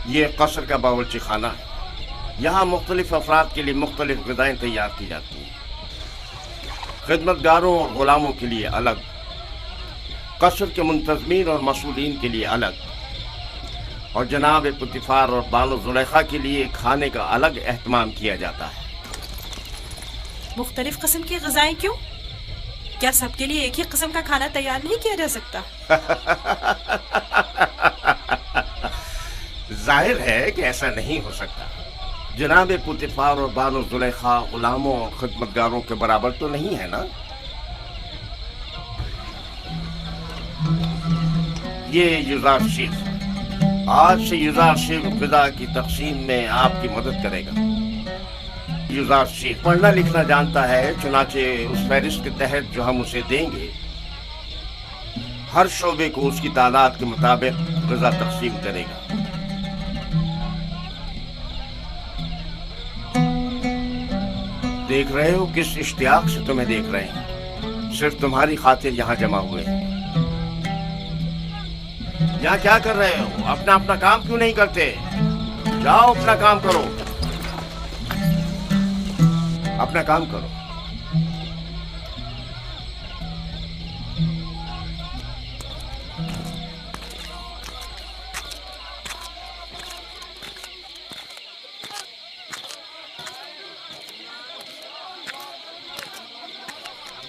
ये कसर का बावर्ची खाना है। यहाँ मुख्तलिफ अफराद के लिए मुख्तलिफ ग़िज़ाएँ तैयार की जाती हैं। खिदमतगारों और ग़ुलामों के लिए अलग, कसर के मुंतज़मीन और मसूलीन के लिए अलग, और जनाब पुतिफ़ार और बानो ज़ुलैखा के लिए खाने का अलग एहतमाम किया जाता है। मुख्तलिफ किस्म की ग़िज़ाएँ क्यों? क्या सबके लिए एक ही किस्म का खाना तैयार नहीं किया जा सकता? जाहिर है कि ऐसा नहीं हो सकता। जनाब पुतिफ़ार और बानो ज़ुलैखा ग़ुलामों और खिदमतगारों के बराबर तो नहीं है ना। ये युज़ार शेख, आज से युज़ार शेख ग़िज़ा की तक़सीम में आपकी मदद करेगा। युज़ार शेख पढ़ना लिखना जानता है, चुनाचे उस फहरिस्त के तहत जो हम उसे देंगे, हर शोबे को उसकी तादाद के मुताबिक ग़िज़ा तक़सीम करेगा। देख रहे हो किस इश्तियाक से तुम्हें देख रहे हैं। सिर्फ तुम्हारी खातिर यहाँ जमा हुए हैं। यहाँ क्या कर रहे हो? अपना अपना काम क्यों नहीं करते? जाओ अपना काम करो, अपना काम करो।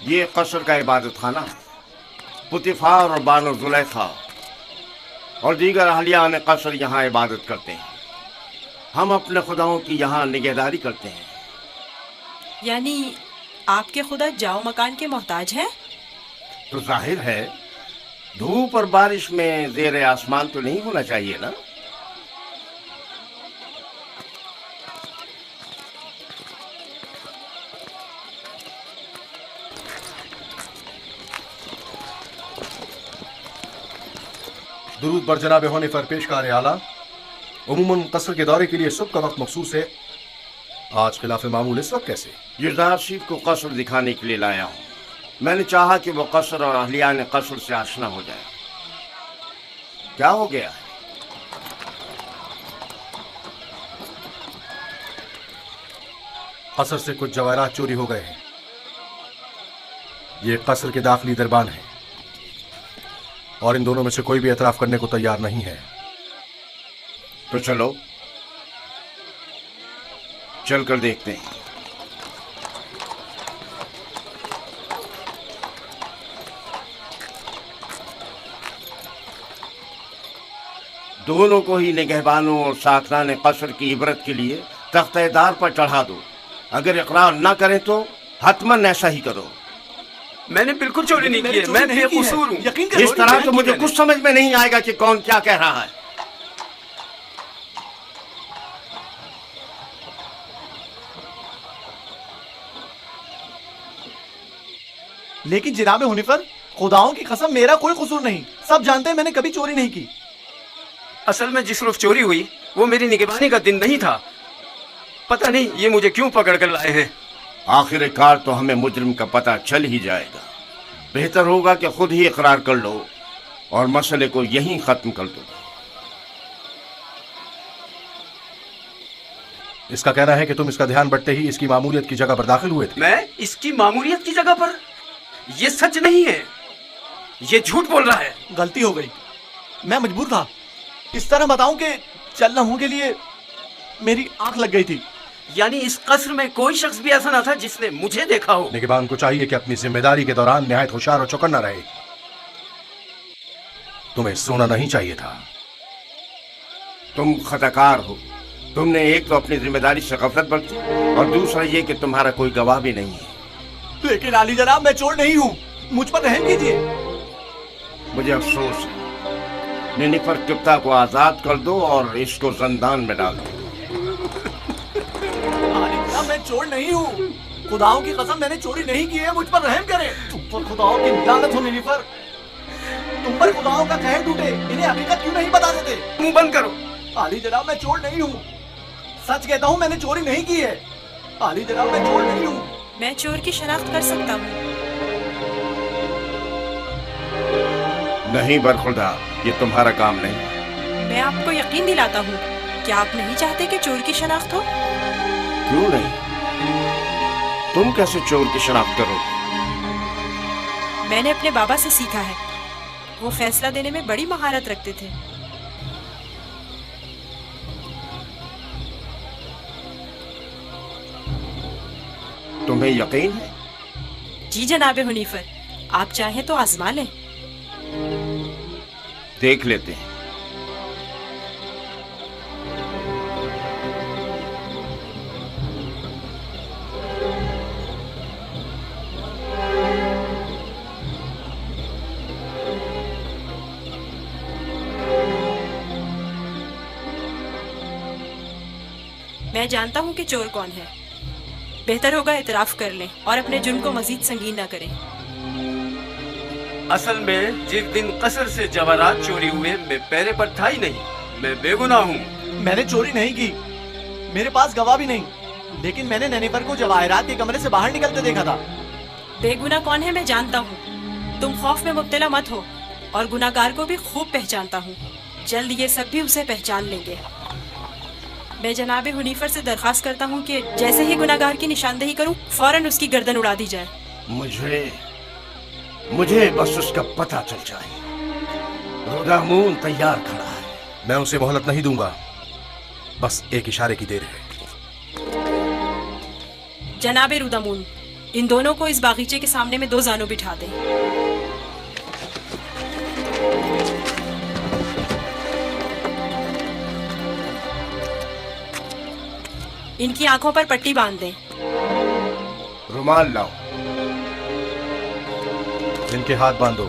ये कसर का इबादत खाना है। पुतिफ़ार और बानो ज़ुलैखा और दीगर अहलियान कसर यहाँ इबादत करते हैं। हम अपने खुदाओं की यहाँ निगहदारी करते हैं। यानी आपके खुदा जाओ मकान के मोहताज हैं? तो जाहिर है धूप और बारिश में ज़ेरे आसमान तो नहीं होना चाहिए ना। दुरूद बर जनाब होने पर पेशकार आला। उमूमन कसर के दौरे के लिए सुबह का वक्त मखसूस है, आज खिलाफ मामूल इस वक्त कैसे? युज़ार शेख को कसर दिखाने के लिए लाया हूँ। मैंने चाहा कि वो कसर और अहलियान कसर से आशना हो जाए। क्या हो गया है? कसर से कुछ जवाहरात चोरी हो गए हैं। ये कसर के दाखिली दरबान है और इन दोनों में से कोई भी एतराफ करने को तैयार नहीं है। तो चलो चलकर देखते हैं। दोनों को ही निगहबानों और साकरान कसर की इबरत के लिए तख्तेदार पर चढ़ा दो। अगर इकरार ना करें तो हतमन ऐसा ही करो। मैंने बिल्कुल चोरी नहीं की है, मैं बेकसूर हूँ। इस तरह तो मुझे कुछ समझ में नहीं आएगा कि कौन क्या कह रहा है। लेकिन जनाब हुनिफर, खुदाओं की कसम मेरा कोई कसूर नहीं। सब जानते हैं मैंने कभी चोरी नहीं की। असल में जिस रोज चोरी हुई वो मेरी निगरानी का दिन नहीं था। पता नहीं ये मुझे क्यों पकड़ कर लाए हैं। आखिरकार तो हमें मुजरिम का पता चल ही जाएगा। बेहतर होगा कि खुद ही इकरार कर लो और मसले को यहीं खत्म कर दो। इसका कहना है कि तुम इसका ध्यान बढ़ते ही इसकी मामूलियत की जगह पर दाखिल हुए थे। मैं इसकी मामूलियत की जगह पर? ये सच नहीं है, ये झूठ बोल रहा है। गलती हो गई, मैं मजबूर था। इस तरह बताऊं कि चल लम्हों के लिए मेरी आंख लग गई थी। यानी इस कसर में कोई शख्स भी ऐसा ना था जिसने मुझे देखा हो। निगहबान को चाहिए कि अपनी जिम्मेदारी के दौरान निहायत होशियार और चौकन्ना रहे। तुम्हें सोना नहीं चाहिए था। तुम खताकार हो। तुमने एक तो अपनी जिम्मेदारी से गफलत बरती और दूसरा ये कि तुम्हारा कोई गवाह भी नहीं है। लेकिन आली जनाब, मैं चोर नहीं हूँ, मुझ पर रहम कीजिए। मुझे अफसोस है। निनिफर किप्ता को आजाद कर दो और इसको जिंदान में डाल दो। आली जनाब, मैं चोर नहीं हूँ। खुदाओं की कसम मैंने चोरी नहीं की है, मुझ पर रहम करें। तुम पर खुदाओं की लानत हो निनिफर। तुम पर खुदाओं का कहर टूटे, इन्हें हकीकत क्यों नहीं बता देते? मुंह बंद करो। आली जनाब, मैं चोर नहीं हूँ। सच कहता हूँ, मैंने चोरी नहीं की है। आली जनाब, मैं चोर नहीं हूँ। मैं चोर की शनाख्त कर सकता हूँ। नहीं बरखुदा, ये तुम्हारा काम नहीं। मैं आपको यकीन दिलाता हूँ, क्या आप नहीं चाहते कि चोर की शनाख्त हो? क्यों नहीं? तुम कैसे चोर की शनाख्त करोगे? मैंने अपने बाबा से सीखा है। वो फैसला देने में बड़ी महारत रखते थे। तुम्हें यकीन है? जी जनाबे हुनीफर, आप चाहें तो आजमा लें। देख लेते हैं। मैं जानता हूँ कि चोर कौन है। बेहतर होगा इतराफ कर लें और अपने जुर्म को मजीद संगीन न करें। असल में जिस दिन कसर से जवाहरात चोरी हुए मैं पैरे पर था ही नहीं। मैं बेगुनाह हूँ। मैंने चोरी नहीं की, मेरे पास गवाह भी नहीं, लेकिन मैंने नैनीफर को जवाहरात के कमरे से बाहर निकलते देखा था। बेगुनाह कौन है मैं जानता हूँ। तुम खौफ में मुब्तला मत हो और गुनाहगार को भी खूब पहचानता हूँ। जल्द ये सब भी उसे पहचान लेंगे। मैं जनाबे हुनीफर से दरखास्त करता हूँ कि जैसे ही गुनाहगार की निशानदेही करूँ फौरन उसकी गर्दन उड़ा दी जाए। मुझे बस उसका पता चल जाए। रुदामून तैयार खड़ा है। मैं उसे मोहलत नहीं दूंगा, बस एक इशारे की देर है। जनाबे रुदामून, इन दोनों को इस बागीचे के सामने में 2 जानों बिठा दें। इनकी आंखों पर पट्टी बांध दें। रुमाल लाओ। इनके हाथ बांधो।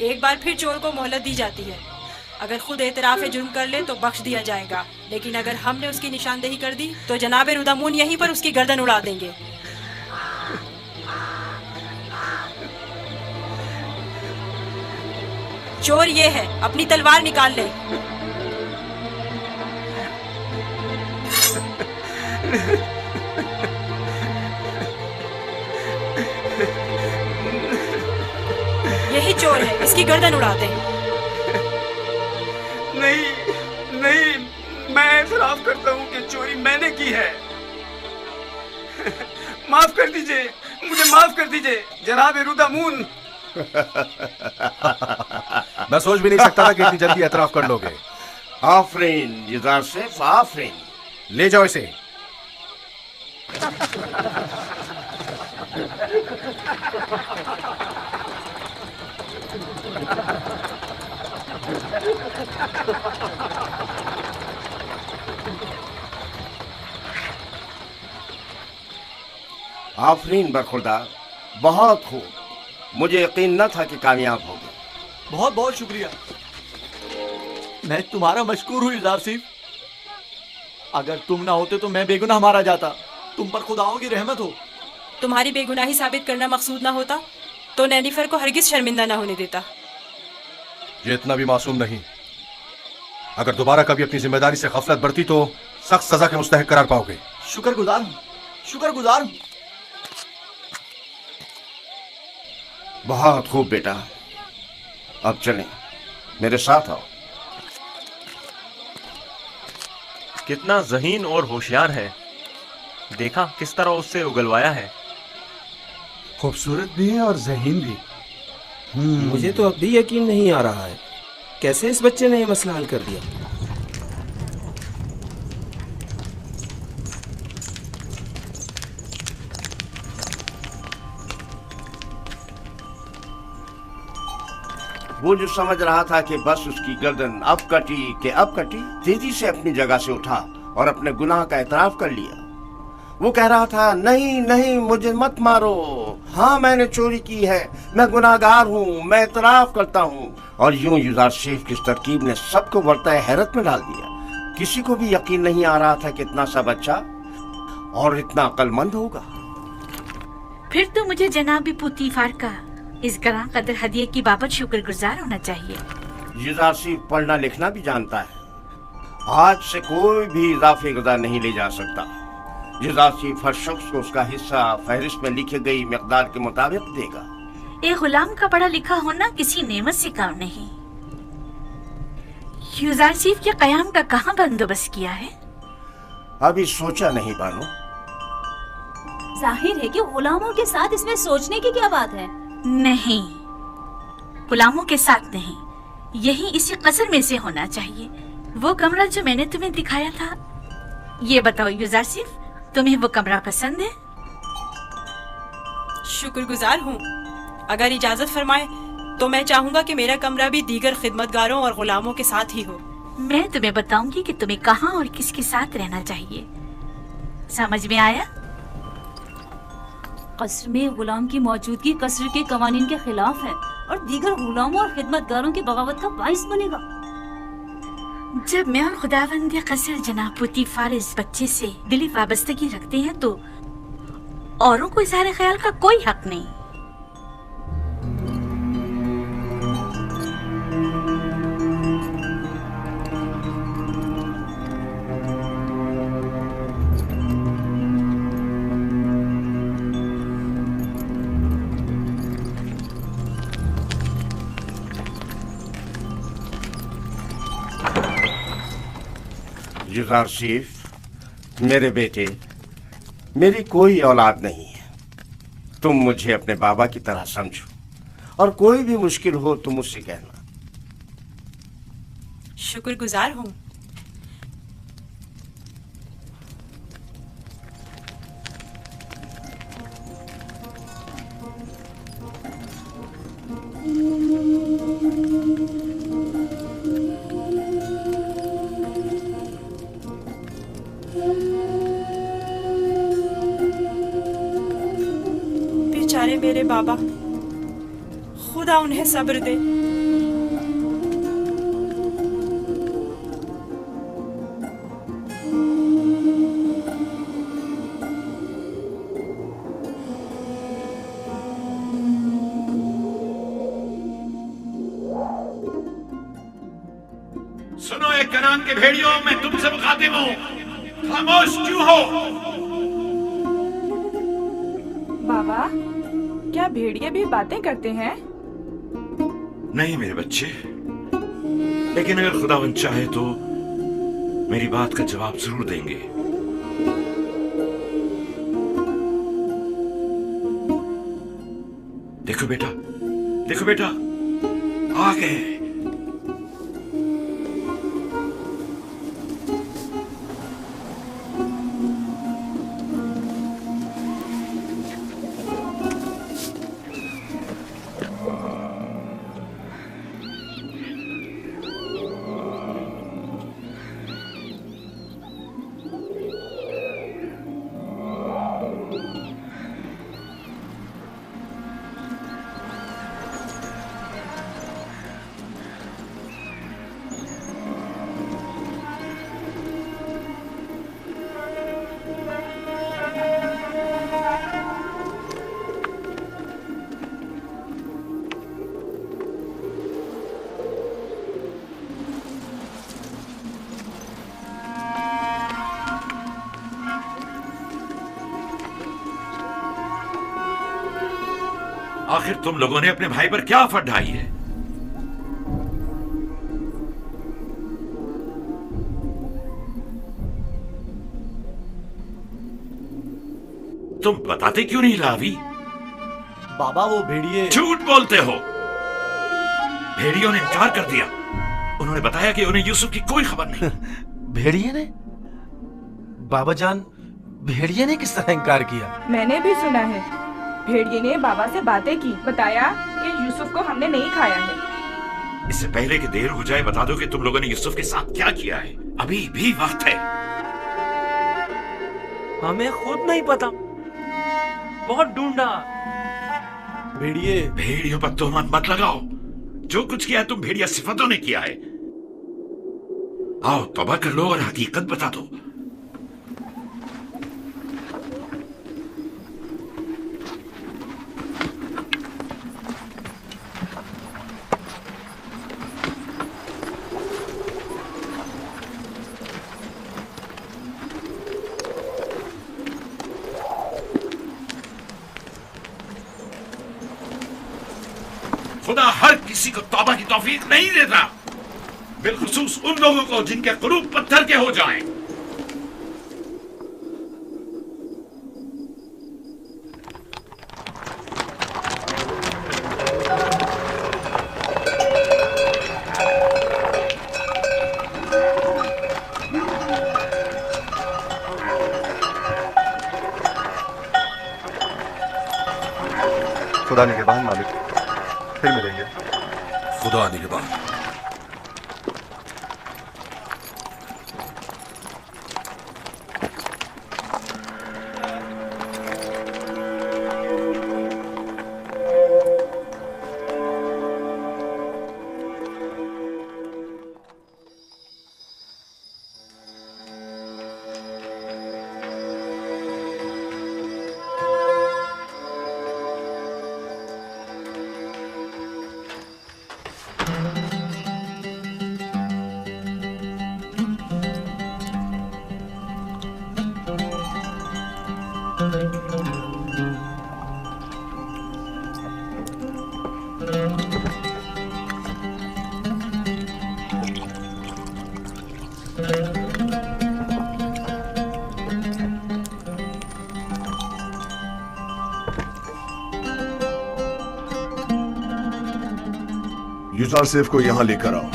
एक बार फिर चोर को मोहलत दी जाती है। अगर खुद एतराफ जुर्म कर ले तो बख्श दिया जाएगा, लेकिन अगर हमने उसकी निशानदेही कर दी तो जनाबे रुदामून यहीं पर उसकी गर्दन उड़ा देंगे। चोर ये है, अपनी तलवार निकाल ले। यही चोर है, इसकी गर्दन उड़ा दे। नहीं नहीं, मैं एतराफ करता हूँ कि चोरी मैंने की है। माफ कर दीजिए, मुझे माफ कर दीजिए जनाब रुदामून। मैं सोच भी नहीं सकता था कि इतनी जल्दी एतराफ कर लोगे। आफरीन जिदार सिर्फ आफरीन। ले जाओ इसे। आफरीन बरखुदा, बहुत खूब। मुझे यकीन न था कि कामयाब होगे। बहुत बहुत शुक्रिया। मैं तुम्हारा मशकूर हूँ इल्जार सिर्फ। अगर तुम ना होते तो मैं बेगुनाह मारा जाता। तुम पर खुदाओं की रहमत हो। तुम्हारी बेगुनाही साबित करना मकसूद ना होता तो नैनीफर को हरगिज शर्मिंदा ना होने देता। ये इतना भी मासूम नहीं। अगर दोबारा कभी अपनी जिम्मेदारी से गफलत बरती तो सख्त सजा के मुस्तहिक करार पाओगे। शुक्रगुजार हूँ, शुक्रगुजार हूँ। बहुत खूब बेटा, अब चलें, मेरे साथ आओ। कितना ज़हीन और होशियार है। देखा किस तरह उससे उगलवाया है। खूबसूरत भी है और ज़हीन भी। मुझे तो अब भी यकीन नहीं आ रहा है कैसे इस बच्चे ने ये मसला हल कर दिया। वो जो समझ रहा था कि बस उसकी गर्दन अब कटी कि अब कटी, तेजी से अपनी जगह से उठा और अपने गुनाह का एतराफ कर लिया। वो कह रहा था, नहीं नहीं, मुझे मत मारो। हाँ, मैंने चोरी की है, मैं गुनाहगार हूँ, मैं एतराफ करता हूँ। और यूं युजार शेख की इस तरकीब ने सबको वर्ताए हैरत में डाल दिया। किसी को भी यकीन नहीं आ रहा था कि इतना सा बच्चा और इतना अक्लमंद होगा। फिर तो मुझे जनाब पुतीफार का इस ग्रां कदर हदिये की बाबत शुक्रगुजार होना चाहिए। युजारशिफ पढ़ना लिखना भी जानता है। आज से कोई भी इजाफी गजा नहीं ले जा सकता। युजारशिफ हर शख्स को उसका हिस्सा फहरिस्त में लिखी गई मिकदार के मुताबिक देगा। एक गुलाम का पढ़ा लिखा होना किसी नेमत से काम नहीं। युजारशिफ के कयाम का कहाँ बंदोबस्त किया है? अभी सोचा नहीं बानो। जाहिर है कि गुलामों के साथ इसमें सोचने की क्या बात है? नहीं, गुलामों के साथ नहीं, यही इसी कसर में से होना चाहिए। वो कमरा जो मैंने तुम्हें दिखाया था, ये बताओ युजारशिफ, तुम्हें वो कमरा पसंद है? शुक्रगुजार हूँ। अगर इजाजत फरमाए तो मैं चाहूँगा कि मेरा कमरा भी दीगर खिदमतगारों और गुलामों के साथ ही हो। मैं तुम्हें बताऊंगी कि तुम्हें कहाँ और किसके साथ रहना चाहिए। समझ में आया? कसर में गुलाम की मौजूदगी कसर के कवानीन के खिलाफ है और दीगर गुलामों और खिदमतगारों की बगावत का बाइस बनेगा। जब मैं और खुदावंद कसर जनाब पुतीफार इस बच्चे से दिली वाबस्तगी रखते हैं तो औरों को इज़हार ख्याल का कोई हक नहीं। युजारशिफ, मेरे बेटे, मेरी कोई औलाद नहीं है। तुम मुझे अपने बाबा की तरह समझो और कोई भी मुश्किल हो तो मुझसे कहना। शुक्रगुजार हूँ। बेचारे मेरे बाबा, खुदा उन्हें सब्र दे। सुनो एक कनान के भेड़ियों, मैं तुमसे मुखातिब हूँ, खामोश क्यों हो? बाबा, क्या भेड़िए भी बातें करते हैं? नहीं मेरे बच्चे, लेकिन अगर खुदावंद चाहे तो मेरी बात का जवाब जरूर देंगे। देखो बेटा, देखो बेटा, आ गए। आखिर तुम लोगों ने अपने भाई पर क्या आफत ढाई है? तुम बताते क्यों नहीं लावी? बाबा वो भेड़िए। झूठ बोलते हो। भेड़ियों ने इनकार कर दिया। उन्होंने बताया कि उन्हें यूसुफ की कोई खबर नहीं। भेड़िए ने? बाबा जान, भेड़िए ने किस तरह इनकार किया? मैंने भी सुना है। भेड़िए ने बाबा से बातें की, बताया कि यूसुफ को हमने नहीं खाया है। इससे पहले कि देर हो जाए बता दो कि तुम लोगों ने यूसुफ के साथ क्या किया है। अभी भी वक्त है। हमें खुद नहीं पता, बहुत ढूंढा। भेड़ियों पर तोहमत मत लगाओ। जो कुछ किया है तुम भेड़िया सिफतों ने किया है। आओ तौबा कर लो और हकीकत बता दो। खुदा हर किसी को तौबा की तौफीक नहीं देता, बिलखुसूस उन लोगों को जिनके कुलूब पत्थर के हो जाएं। खुदा निगहबान मालिक, फिर मिलेंगे। खुदा निगहबान। युजार सेफ को यहां लेकर आओ।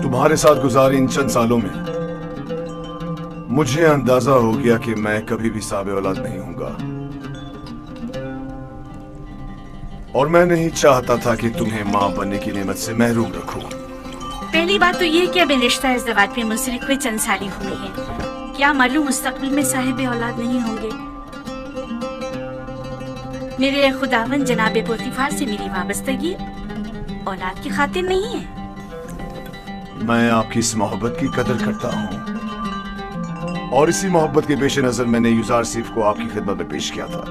तुम्हारे साथ गुजारे इन चंद सालों में मुझे अंदाजा हो गया कि मैं कभी भी साबे औलाद नहीं होऊंगा, और मैं नहीं चाहता था कि तुम्हें मां बनने की नेमत से महरूम रखूं। पहली बात तो ये कि अब रिश्ता इज़्दिवाज में मुंसलिक हुए चंद साल ही हुए हैं। क्या मालूम मुस्तकबिल में साहिब औलाद नहीं होंगे। मेरे खुदावन जनाब पुरतिफार से मेरी वाबस्तगी औलाद की खातिर नहीं है। मैं आपकी इस मोहब्बत की कदर करता हूँ, और इसी मोहब्बत के पेश नजर मैंने युजार सीफ को आपकी खिदमत में पेश किया था,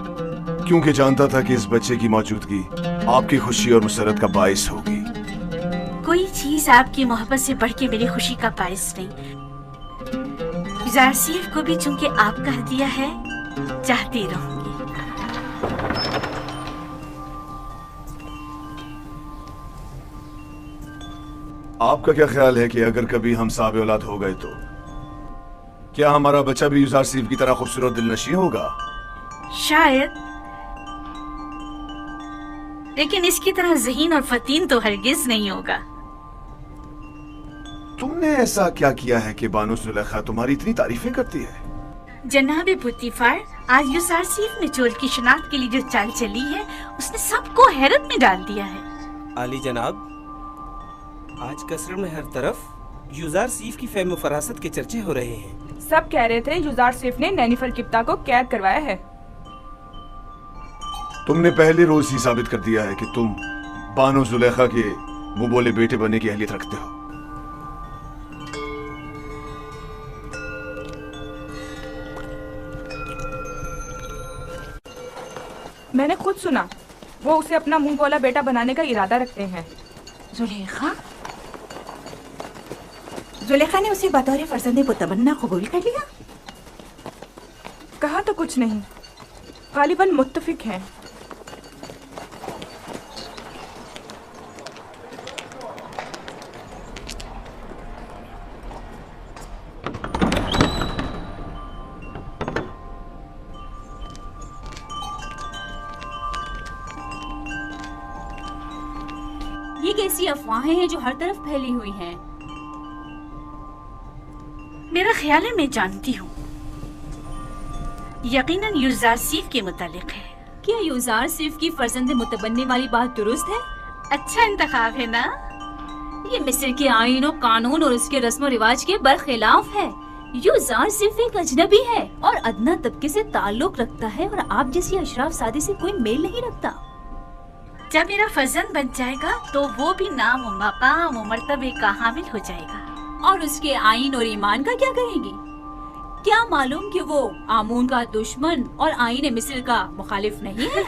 क्योंकि जानता था कि इस बच्चे की मौजूदगी आपकी खुशी और मुसरत का बाइस होगी। कोई चीज आपकी मोहब्बत से बढ़ के मेरी खुशी का बाइस नहीं। युजार सीफ को भी चूंकि आपका हदिया है, चाहती रहूंगी। आपका क्या ख्याल है कि अगर कभी हम साबे औलाद हो गए तो क्या हमारा बच्चा भी युजार सीफ की तरह खूबसूरत दिलनशी होगा? शायद, लेकिन इसकी तरह ज़हीन और फतीन तो हरगिज नहीं होगा। तुमने ऐसा क्या किया है कि बानो सुलेखा तुम्हारी इतनी तारीफें करती है? जनाब पुरतिफार, आज युजार सीफ ने चोर की शनाख्त के लिए जो चाल चली है, उसने सबको हैरत में डाल दिया है। आली जनाब, आज कसर में हर तरफ युजार सीफ की फेम फरासत के चर्चे हो रहे हैं। सब कह रहे थे युजार सीफ ने नैनीफर किप्ता को कैद करवाया है। तुमने पहले रोज ही साबित कर दिया है कि तुम बानो जुलेखा के मुंह बोले बेटे बनने की अहलियत रखते हो। मैंने खुद सुना, वो उसे अपना मुंह बोला बेटा बनाने का इरादा रखते हैं। जुलेखा ने उसे बतौर फर्जंदे मुतमन्ना कबूल कर लिया? कहा तो कुछ नहीं, गालिबन मुत्तफिक हैं। ये कैसी अफवाहें हैं जो हर तरफ फैली हुई हैं? मेरा ख्याल है मैं जानती हूँ, यकीनन युजार सीफ के मुतालिक है। क्या युजार सीफ की फर्जंदे मुतबन्ने वाली बात दुरुस्त है? अच्छा इंतखाब है ना? ये मिस्र के आईन और कानून और उसके रस्म रिवाज के बरखिलाफ है। युजार सीफ एक अजनबी है और अदना तबके से ताल्लुक रखता है, और आप जैसी अशराफ सादी से कोई मेल नहीं रखता। जब मेरा फर्जंद बन जाएगा तो वो भी नाम और मकाम और मर्तबे का हामिल हो जाएगा। और उसके आईन और ईमान का क्या करेंगी? क्या मालूम कि वो आमून का दुश्मन और आईन मिस्र का मुखालिफ नहीं है?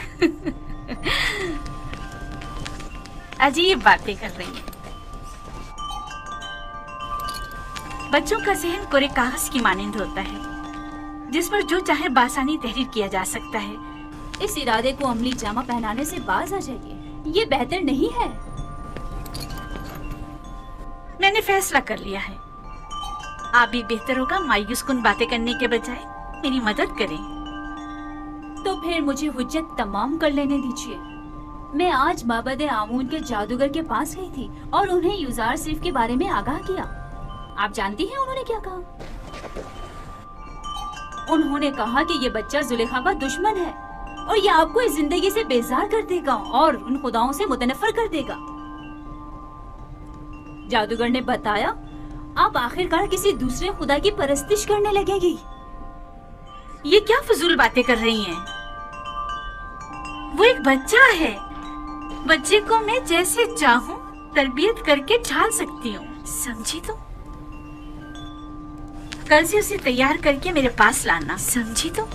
अजीब बातें कर रही है। बच्चों का जहन कोरे कागज की मानंद होता है, जिस पर जो चाहे बासानी तहरीर किया जा सकता है। इस इरादे को अमली जामा पहनाने से बाज आ जाइए, ये बेहतर नहीं है। मैंने फैसला कर लिया है। आप भी बेहतर होगा मायूस कुन बातें करने के बजाय मेरी मदद करें। तो फिर मुझे हुज्जत तमाम कर लेने दीजिए। मैं आज माबद आमून के जादूगर के पास गई थी और उन्हें युजार सिर्फ के बारे में आगाह किया। आप जानती हैं उन्होंने क्या कहा? उन्होंने कहा कि ये बच्चा जुलेखा का दुश्मन है और ये आपको इस जिंदगी से बेजार कर देगा और उन खुदाओं से मुतनफर कर देगा। जादूगर ने बताया आप आखिरकार किसी दूसरे खुदा की परस्तिश करने लगेगी। ये क्या फजूल बातें कर रही हैं? वो एक बच्चा है। बच्चे को मैं जैसे चाहूं तरबियत करके ढाल सकती हूँ, समझी तो? कल से उसे तैयार करके मेरे पास लाना, समझी तो?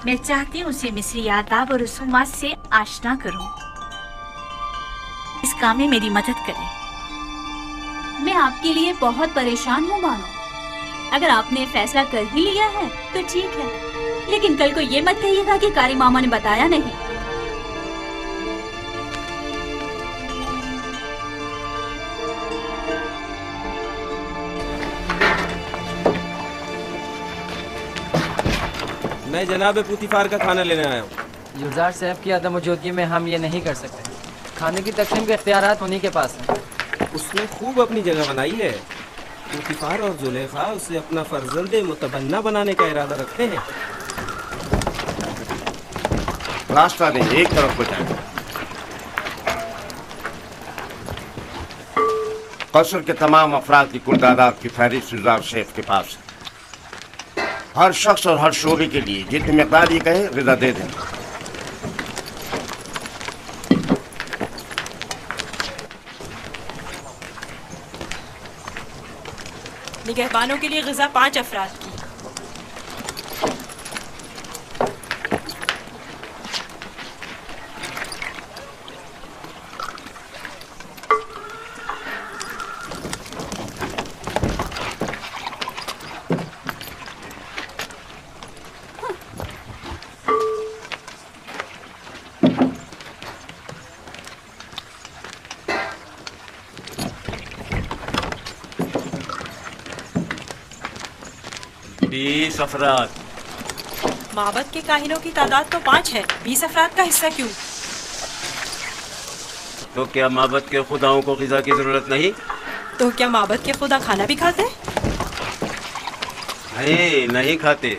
मैं चाहती हूँ उसे मिस्री आदाब और रसूमात से आशना करूँ। इस काम में मेरी मदद करें। मैं आपके लिए बहुत परेशान हूँ बानो। अगर आपने फैसला कर ही लिया है तो ठीक है, लेकिन कल को ये मत कहिएगा कि कारी मामा ने बताया नहीं। मैं जनाब पुतिफार का खाना लेने आया हूँ। युजार साहब की अदम मौजूदगी में हम ये नहीं कर सकते। खाने की तकसीम के इख्तियारात उन्हीं के पास हैं। उसने खूब अपनी जगह बनाई है। पुतिफार और जुलेखा उसे अपना फर्जंदे मुतबन्ना बनाने का इरादा रखते हैं। रास्ता नहीं, एक तरफ को जाए। कसर के तमाम अफराद की कुल तादाद की फहरिस्त युजार शेफ के पास है। हर शख्स और हर शोबे के लिए जितनी मिकदार ये कहे गिज़ा दे दें। निगहबानों के लिए गिज़ा 5 अफराद की। अफराद। माबद के काहिनों की तादाद तो 5 है, 20 अफराद का हिस्सा क्यों? तो क्या माबद के खुदाओं को गिज़ा की जरूरत नहीं? तो क्या माबद के खुदा खाना भी खाते? नहीं खाते,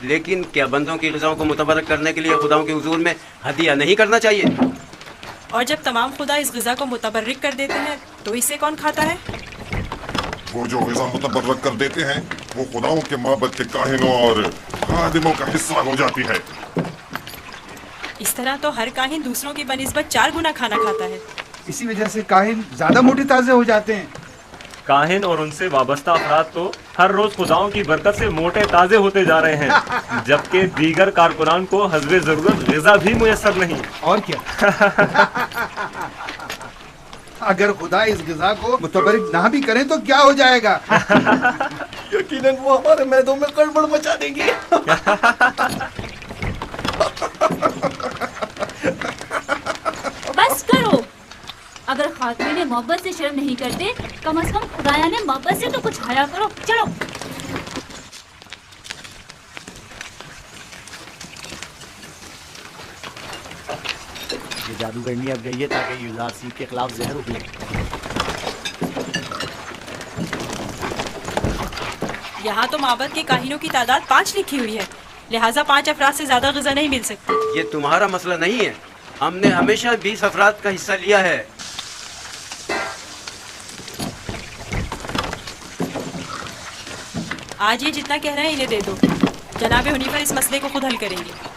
लेकिन क्या बंदों की गिज़ाओं को मुतबरक करने के लिए खुदाओं के हुजूर में हदिया नहीं करना चाहिए? और जब तमाम खुदा इस गिज़ा को मुतबर्रिक कर देते हैं तो इसे कौन खाता है? वो जो गिज़ा मुतबर्रक कर देते हैं वो खुदाओं के माबद के काहिनों और खादिमों का हिस्सा हो जाती है। इस तरह तो हर काहिन दूसरों की बनिस्बत 4 गुना खाना खाता है। इसी वजह से काहिन ज्यादा मोटे ताजे हो जाते हैं। काहिन और उनसे वाबस्ता अफराद तो हर रोज खुदाओं की बरकत से मोटे ताजे होते जा रहे हैं, जबकि दीगर कारकुनान को हस्बे जरूरत गिज़ा भी मुयस्सर नहीं। और क्या अगर खुदा इस गिज़ा को मुतबर्रिक ना भी करें तो क्या हो जाएगा? यकीनन वो हमारे मैदों में गड़बड़ मचा देंगे। बस करो। अगर खातून ने मोहब्बत से शर्म नहीं करते, कम से कम खुदाया ने मोहब्बत से तो कुछ हया करो। चलो। ये जादूगरनी अब गई है ताकि युजार सीफ के खिलाफ जहर उगले। यहाँ तो माबद के काहिनों की तादाद 5 लिखी हुई है, लिहाजा 5 अफराद से ज्यादा गिज़ा नहीं मिल सकती। ये तुम्हारा मसला नहीं है, हमने हमेशा 20 अफराद का हिस्सा लिया है। आज ये जितना कह रहे हैं इन्हें दे दो। जनाब हुनीफा इस मसले को खुद हल करेंगे।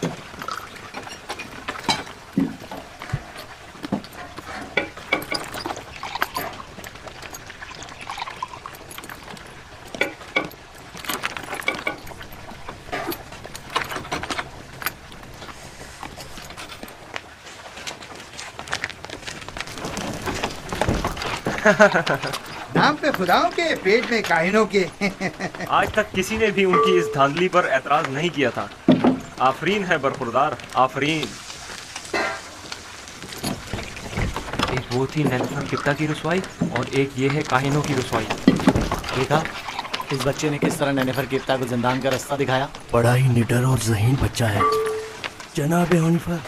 नाम पे खुदाओं के, पेट में काहिनों के। आज तक किसी ने भी उनकी इस धांधली पर एतराज नहीं किया था। आफरीन है बरखुरदार, आफरीन। एक वो थी नेल्सन किप्ता की रसवाई और एक ये है काहिनों की रसवाई। देखा इस बच्चे ने किस तरह नेनेफर किप्ता को जिंदान का रास्ता दिखाया। बड़ा ही निडर और ज़हीन बच्चा है जनाब हनीफर।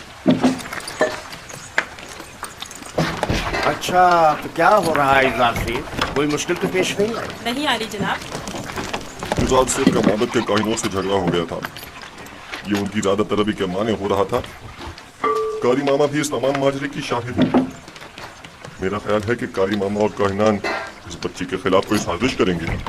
अच्छा तो क्या हो रहा है इजाज सेफ? कोई मुश्किल तो पेश नहीं है? नहीं आली जनाब। इजाज सेफ का माबद के काहिनों से झगड़ा हो गया था। ये उनकी इरादा तलबी के माने हो रहा था। कारी मामा भी इस तमाम माजरे की शाहिद है। मेरा ख्याल है कि कारी मामा और काहिनान इस बच्ची के खिलाफ कोई साजिश करेंगे।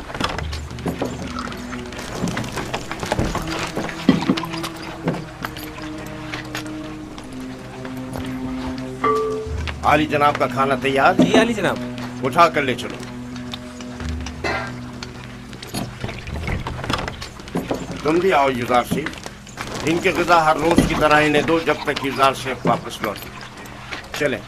आली जनाब का खाना तैयार? जी आली जनाब। उठा कर ले चलो। तुम भी आओ युजार शेख। इनके ग़िज़ा हर रोज की तरह इन्हें दो जब तक युजार शेख वापस लौटे। चले।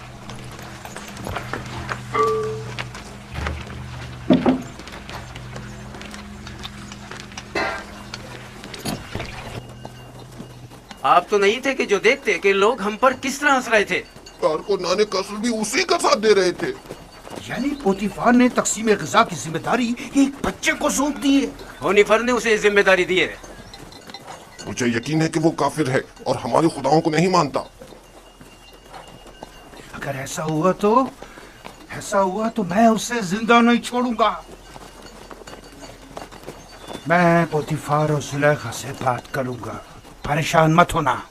आप तो नहीं थे कि जो देखते कि लोग हम पर किस तरह हंस रहे थे। कारकुनान ने कसर भी उसी का साथ दे रहे थे। यानी पोतीफार ने तकसीम ग़िज़ा की जिम्मेदारी एक बच्चे को सौंप दी है। होनीफर ने उसे जिम्मेदारी दी है। मुझे यकीन है कि वो काफिर है और हमारे खुदाओं को नहीं मानता। अगर ऐसा हुआ तो मैं उसे जिंदा नहीं छोड़ूंगा। मैं पोतीफार और जुलेखा से बात करूंगा, परेशान मत होना।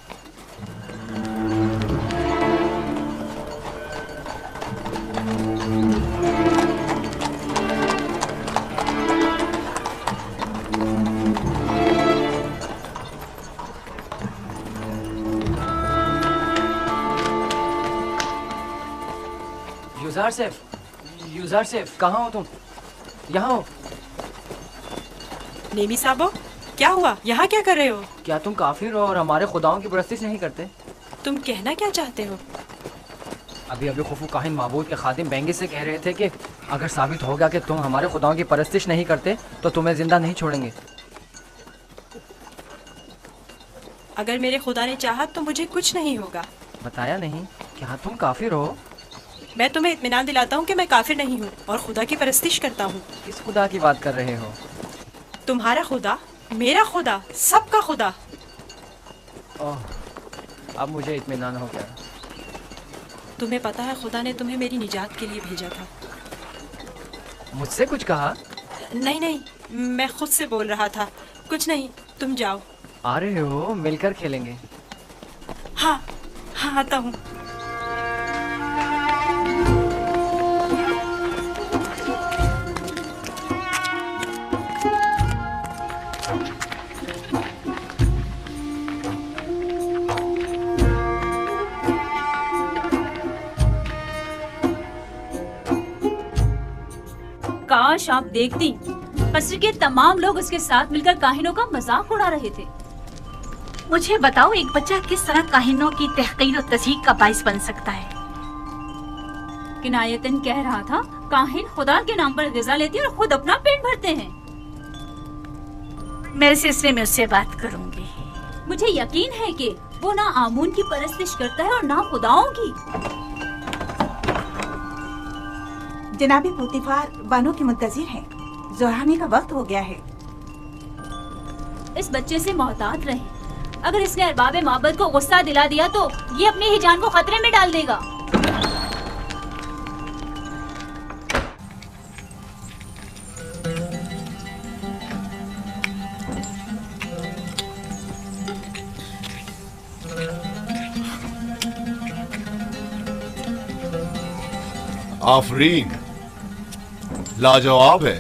युजार सेफ कहाँ हो तुम? यहाँ हो। नेमी साहबो क्या हुआ? यहाँ क्या कर रहे हो? क्या तुम काफिर हो और हमारे खुदाओं की परस्तिश नहीं करते? तुम कहना क्या चाहते हो? अभी खुफू काहिन माबूद के खादिम बेंगी से कह रहे थे कि अगर साबित हो गया कि तुम हमारे खुदाओं की परस्तिश नहीं करते तो तुम्हें जिंदा नहीं छोड़ेंगे। अगर मेरे खुदा ने चाहा तो मुझे कुछ नहीं होगा। बताया नहीं? क्या तुम काफिर हो? मैं तुम्हें इत्मीनान दिलाता हूँ कि मैं काफिर नहीं हूँ और खुदा की परस्तिश करता हूँ। किस खुदा की बात कर रहे हो? तुम्हारा खुदा, मेरा खुदा, सबका खुदा। ओह, अब मुझे इत्मीनान हो गया। तुम्हें पता है खुदा ने तुम्हें मेरी निजात के लिए भेजा था। मुझसे कुछ कहा? नहीं, मैं खुद से बोल रहा था। कुछ नहीं, तुम जाओ। आ रहे हो? मिलकर खेलेंगे। हाँ आता हूँ। काश आप देखती, कसर के तमाम लोग उसके साथ मिलकर काहिनों का मजाक उड़ा रहे थे। मुझे बताओ एक बच्चा किस तरह काहिनों की तहकीर और तज़हीक का बाइस बन सकता है? किनायतन कह रहा था काहिन खुदा के नाम पर ग़िज़ा लेते और खुद अपना पेट भरते हैं। मैं इस सिलसिले में उससे बात करूंगी। मुझे यकीन है कि वो ना आमून की परस्तिश करता है और ना खुदाओं की। जनाबी पोतीफार बानो के मुंतजिर हैं। जोहाने का वक्त हो गया है। इस बच्चे से मोहतात रहें। अगर इसने अरबाबे माबद को गुस्सा दिला दिया तो ये अपनी ही जान को खतरे में डाल देगा। आफरीन, लाजवाब है।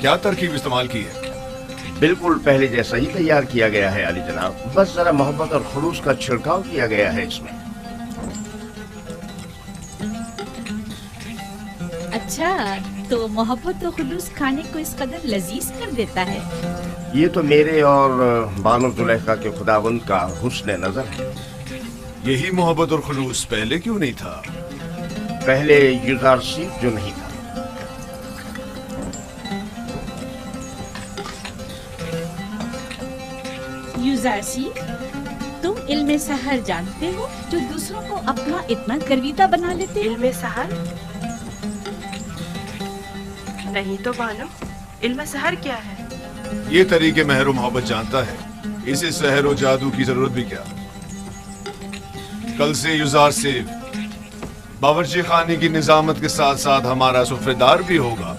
क्या तरकीब इस्तेमाल की है? बिल्कुल पहले जैसा ही तैयार किया गया है अली जनाब। बस जरा मोहब्बत और खुलूस का छिड़काव किया गया है इसमें। अच्छा, तो मोहब्बत और खुलूस खाने को इस कदर लजीज कर देता है। ये तो मेरे और बानो जुलेखा के खुदावंद का हुस्न नजर है। यही मोहब्बत और खुलूस पहले क्यों नहीं था? पहले युजार सीफ जो नहीं था, युजारसी, तुम इल्मे सहर जानते हो जो दूसरों को अपना इतना गर्विता बना लेते? इल्मे सहर? नहीं तो बानो, इल्मे सहर क्या है? ये तरीके महर मोहब्बत जानता है, इसे सहर और जादू की जरूरत भी क्या। कल से युजार सिर्फ बावर्ची खाने की निजामत के साथ साथ हमारा सुफ्रेदार भी होगा।